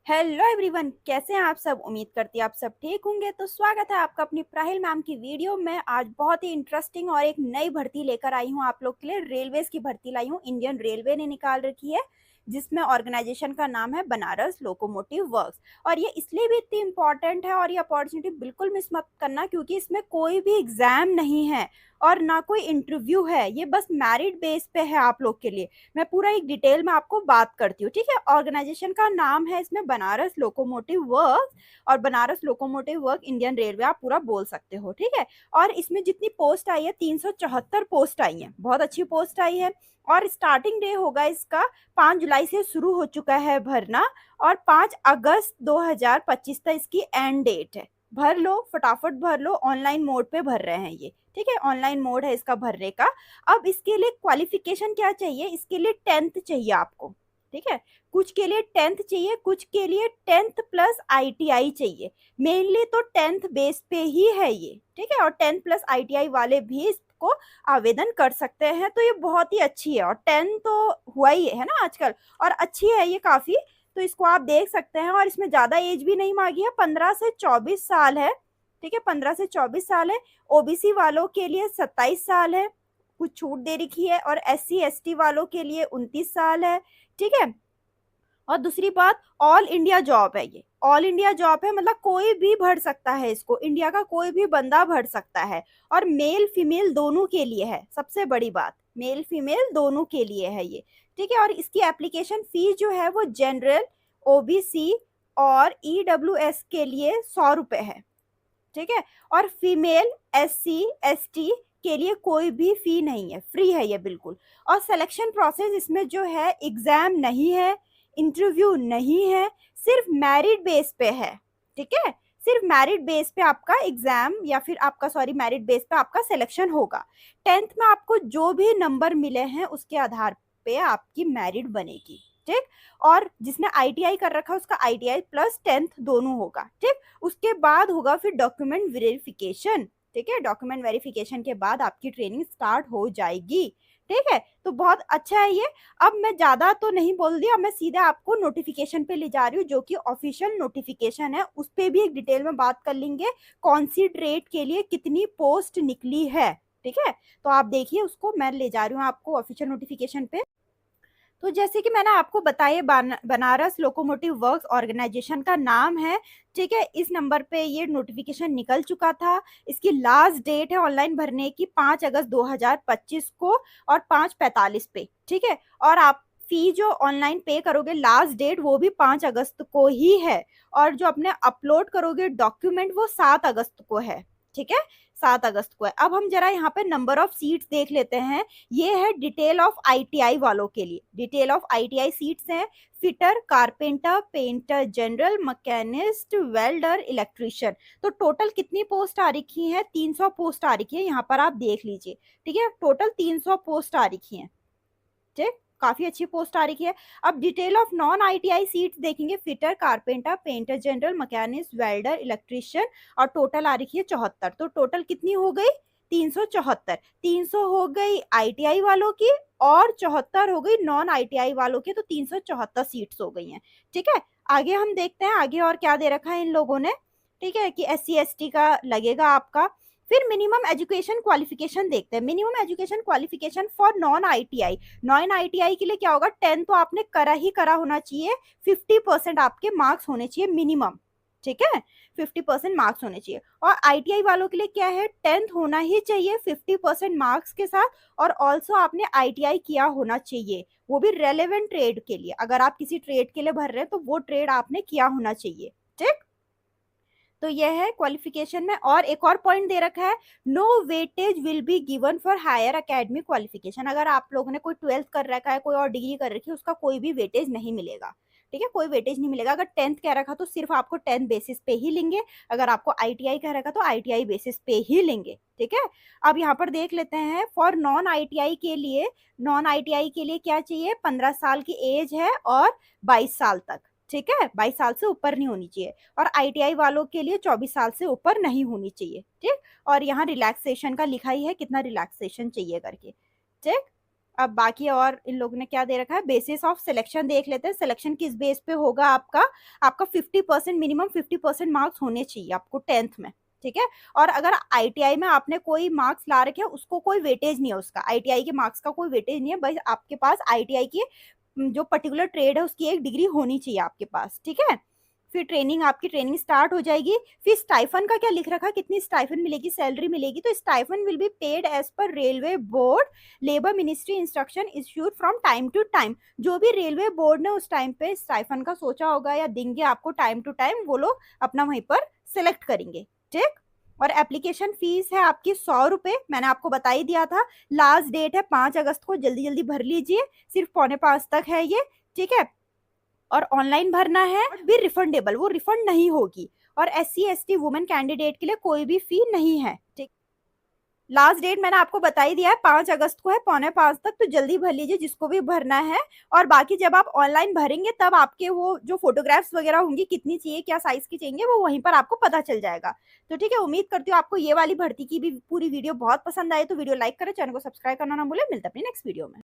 Hello everyone, कैसे हैं आप सब। उम्मीद करती हूँ आप सब ठीक होंगे। तो स्वागत है आपका अपनी प्राहिल मैम की वीडियो में। आज बहुत ही इंटरेस्टिंग और एक नई भर्ती लेकर आई हूँ आप लोग के लिए। रेलवेज की भर्ती लाई हूँ, इंडियन रेलवे ने निकाल रखी है, जिसमें ऑर्गेनाइजेशन का नाम है बनारस लोकोमोटिव वर्क्स। और ये इसलिए भी इतनी इंपॉर्टेंट है और ये अपॉर्चुनिटी बिल्कुल मिस मत करना, क्योंकि इसमें कोई भी एग्जाम नहीं है और ना कोई इंटरव्यू है। ये बस मेरिट बेस पे है आप लोग के लिए। मैं पूरा एक डिटेल में आपको बात करती हूँ, ठीक है। ऑर्गेनाइजेशन का नाम है इसमें बनारस लोकोमोटिव वर्क, और Banaras locomotive work Indian railway आप पूरा बोल सकते हो, ठीक है। और इसमें जितनी पोस्ट आई है 374 पोस्ट आई है, बहुत अच्छी पोस्ट आई है। और स्टार्टिंग डे होगा इसका 5 जुलाई से शुरू हो चुका है भरना, और 5 अगस्त 2025 तक इसकी एंड डेट है। भर लो, फटाफट भर लो। ऑनलाइन मोड पे भर रहे हैं ये, ठीक है। ऑनलाइन मोड है इसका भरने का। अब इसके लिए क्वालिफिकेशन क्या चाहिए, इसके लिए 10th चाहिए आपको, ठीक है। कुछ के लिए 10th चाहिए, कुछ के लिए 10th प्लस आईटीआई चाहिए। मेनली तो 10th बेस पे ही है ये, ठीक है। और 10th प्लस आईटीआई वाले भी इसको आवेदन कर सकते हैं। तो ये बहुत ही अच्छी है, और 10 तो हुआ ही है ना आजकल, और अच्छी है ये काफी। तो इसको आप देख सकते हैं। और इसमें ज्यादा एज भी नहीं मांगी है, 15 से 24 साल है, ठीक है। 15 से 24 साल है। ओबीसी वालों के लिए 27 साल है, कुछ छूट दे रखी है। और एससी एसटी वालों के लिए 29 साल है, ठीक है। और दूसरी बात, ऑल इंडिया जॉब है ये। ऑल इंडिया जॉब है, मतलब कोई भी भर सकता है इसको, इंडिया का कोई भी बंदा भर सकता है। और मेल फीमेल दोनों के लिए है, सबसे बड़ी बात, मेल फीमेल दोनों के लिए है ये, ठीक है। और इसकी एप्लीकेशन फीस जो है वो जनरल, ओबीसी और ईडब्ल्यूएस के लिए 100 रुपए है, ठीक है। और फीमेल, एससी एसटी के लिए कोई भी फी नहीं है, फ्री है ये बिल्कुल। और सिलेक्शन प्रोसेस इसमें जो है, एग्जाम नहीं है, इंटरव्यू नहीं है, सिर्फ मेरिट बेस पे है, ठीक है। सिर्फ मेरिट बेस पे आपका एग्जाम, या फिर आपका सॉरी मेरिट बेस पे आपका सिलेक्शन होगा। 10th में आपको जो भी नंबर मिले हैं उसके आधार पे आपकी मेरिट बनेगी, ठीक। और जिसने आईटीआई कर रखा है उसका आईटीआई प्लस 10th दोनों होगा, ठीक। उसके बाद होगा फिर डॉक्यूमेंट वेरिफिकेशन, ठीक है। डॉक्यूमेंट वेरिफिकेशन के बाद आपकी ट्रेनिंग स्टार्ट हो जाएगी, ठीक है। तो बहुत अच्छा है ये। अब मैं ज्यादा तो नहीं बोल दिया, मैं सीधा आपको नोटिफिकेशन पे ले जा रही हूँ, जो कि ऑफिशियल नोटिफिकेशन है। उस पे भी एक डिटेल में बात कर लेंगे, कौन सी ट्रेड के लिए कितनी पोस्ट निकली है, ठीक है। तो आप देखिए उसको, मैं ले जा रही हूँ आपको ऑफिशियल नोटिफिकेशन पे। तो जैसे कि मैंने आपको बताया, बनारस लोकोमोटिव वर्क्स ऑर्गेनाइजेशन का नाम है, ठीक है। इस नंबर पे ये नोटिफिकेशन निकल चुका था। इसकी लास्ट डेट है ऑनलाइन भरने की 5 अगस्त 2025 को, और 5:45 पे, ठीक है। और आप फी जो ऑनलाइन पे करोगे, लास्ट डेट वो भी 5 अगस्त को ही है। और जो अपने अपलोड करोगे डॉक्यूमेंट, वो 7 अगस्त को है, ठीक है। 7 अगस्त को है। अब हम जरा यहाँ पे नंबर ऑफ सीट्स देख लेते हैं। ये है डिटेल ऑफ आईटीआई वालों के लिए। डिटेल ऑफ आईटीआई सीट्स हैं, fitter, carpenter, painter, general, machinist, welder, electrician. तो टोटल कितनी पोस्ट आ रखी है, 300 पोस्ट आ रखी है, यहाँ पर आप देख लीजिए, ठीक है। टोटल 300 पोस्ट आ रखी है, ठीक। काफी अच्छी पोस्ट आ रही है। अब detail of non ITI seats देखेंगे, fitter, carpenter, painter, general, machinist, welder, electrician, और टोटल आ रही है 74। तो टोटल कितनी हो गई, 374। 300 हो गई आईटीआई वालों की, और 74 हो गई नॉन आईटीआई वालों की। तो 374 सीट्स हो गई हैं, ठीक है। आगे हम देखते हैं आगे और क्या दे रखा है इन लोगों ने, ठीक है। कि एससी एसटी का लगेगा आपका। फिर मिनिमम एजुकेशन क्वालिफिकेशन देखते हैं। Minimum education qualification for non ITI, non ITI के लिए क्या होगा, 10 तो आपने करा ही करा होना चाहिए, 50% आपके मार्क्स होने चाहिए मिनिमम, ठीक है। 50% मार्क्स होने चाहिए। और आईटीआई वालों के लिए क्या है, 10th होना ही चाहिए 50% मार्क्स के साथ। और ऑल्सो आपने आईटीआई किया होना चाहिए, वो भी रेलेवेंट ट्रेड के लिए। अगर आप किसी ट्रेड के लिए भर रहे हैं तो वो ट्रेड आपने किया होना चाहिए, ठीक। तो यह है क्वालिफिकेशन में। और एक और पॉइंट दे रखा है, no weightage will be given for higher academic qualification. अगर आप लोगों ने कोई 12th कर रखा है, कोई और डिग्री कर रखी है, उसका कोई भी वेटेज नहीं मिलेगा, ठीक है। कोई वेटेज नहीं मिलेगा। अगर 10th कह रखा तो सिर्फ आपको 10th बेसिस पे ही लेंगे। अगर आपको आईटीआई कह रखा तो आईटीआई बेसिस पे ही लेंगे, ठीक है। अब यहाँ पर देख लेते हैं, फॉर नॉन आईटीआई के लिए, नॉन आईटीआई के लिए क्या चाहिए, 15 साल की एज है और 22 साल तक, ठीक है। 22 साल से ऊपर नहीं होनी चाहिए। और आईटीआई वालों के लिए 24 साल से ऊपर नहीं होनी चाहिए, ठीक। और यहाँ रिलैक्सेशन का लिखा ही है, कितना रिलैक्सेशन चाहिए करके, ठीक। अब बाकी और इन लोगों ने क्या दे रखा है, बेसिस ऑफ सिलेक्शन देख लेते हैं। सिलेक्शन किस बेस पे होगा आपका, आपका 50% मिनिमम 50% मार्क्स होने चाहिए आपको 10th में, ठीक है। और अगर आईटीआई में आपने कोई मार्क्स ला रखे हैं, उसको कोई वेटेज नहीं है, उसका आईटीआई के मार्क्स का कोई वेटेज नहीं है, बस आपके पास आईटीआई की जो पर्टिकुलर ट्रेड है उसकी एक डिग्री होनी चाहिए आपके पास, ठीक है। फिर ट्रेनिंग, आपकी ट्रेनिंग स्टार्ट हो जाएगी। फिर स्टाइफन का क्या लिख रखा है, कितनी स्टाइफन मिलेगी, सैलरी मिलेगी, तो stipend will be paid as per railway board labour ministry instruction issued from time to time. जो भी रेलवे बोर्ड ने उस टाइम पे स्टाइफन का सोचा होगा या देंगे आपको टाइम टू टाइम, वो लोग अपना वहीं पर सिलेक्ट करेंगे, ठीक। और एप्लीकेशन फीस है आपकी 100 रुपए, मैंने आपको बता ही दिया था। लास्ट डेट है 5 अगस्त को, जल्दी जल्दी भर लीजिए, सिर्फ 4:45 तक है ये, ठीक है। और ऑनलाइन भरना है, भी रिफंडेबल, वो रिफंड नहीं होगी। और SC ST वुमेन कैंडिडेट के लिए कोई भी फी नहीं है, ठीक। लास्ट डेट मैंने आपको बता ही दिया है, 5 अगस्त को है 4:45 तक, तो जल्दी भर लीजिए जिसको भी भरना है। और बाकी जब आप ऑनलाइन भरेंगे तब आपके वो जो फोटोग्राफ्स वगैरह होंगी, कितनी चाहिए, क्या साइज की चाहिए, वो वहीं पर आपको पता चल जाएगा। तो ठीक है, उम्मीद करती हूँ आपको ये वाली भर्ती की भी पूरी वीडियो बहुत पसंद आए। तो वीडियो लाइक करें, चैनल को सब्सक्राइब करना ना भूलें। मिलता है अपनी नेक्स्ट वीडियो में।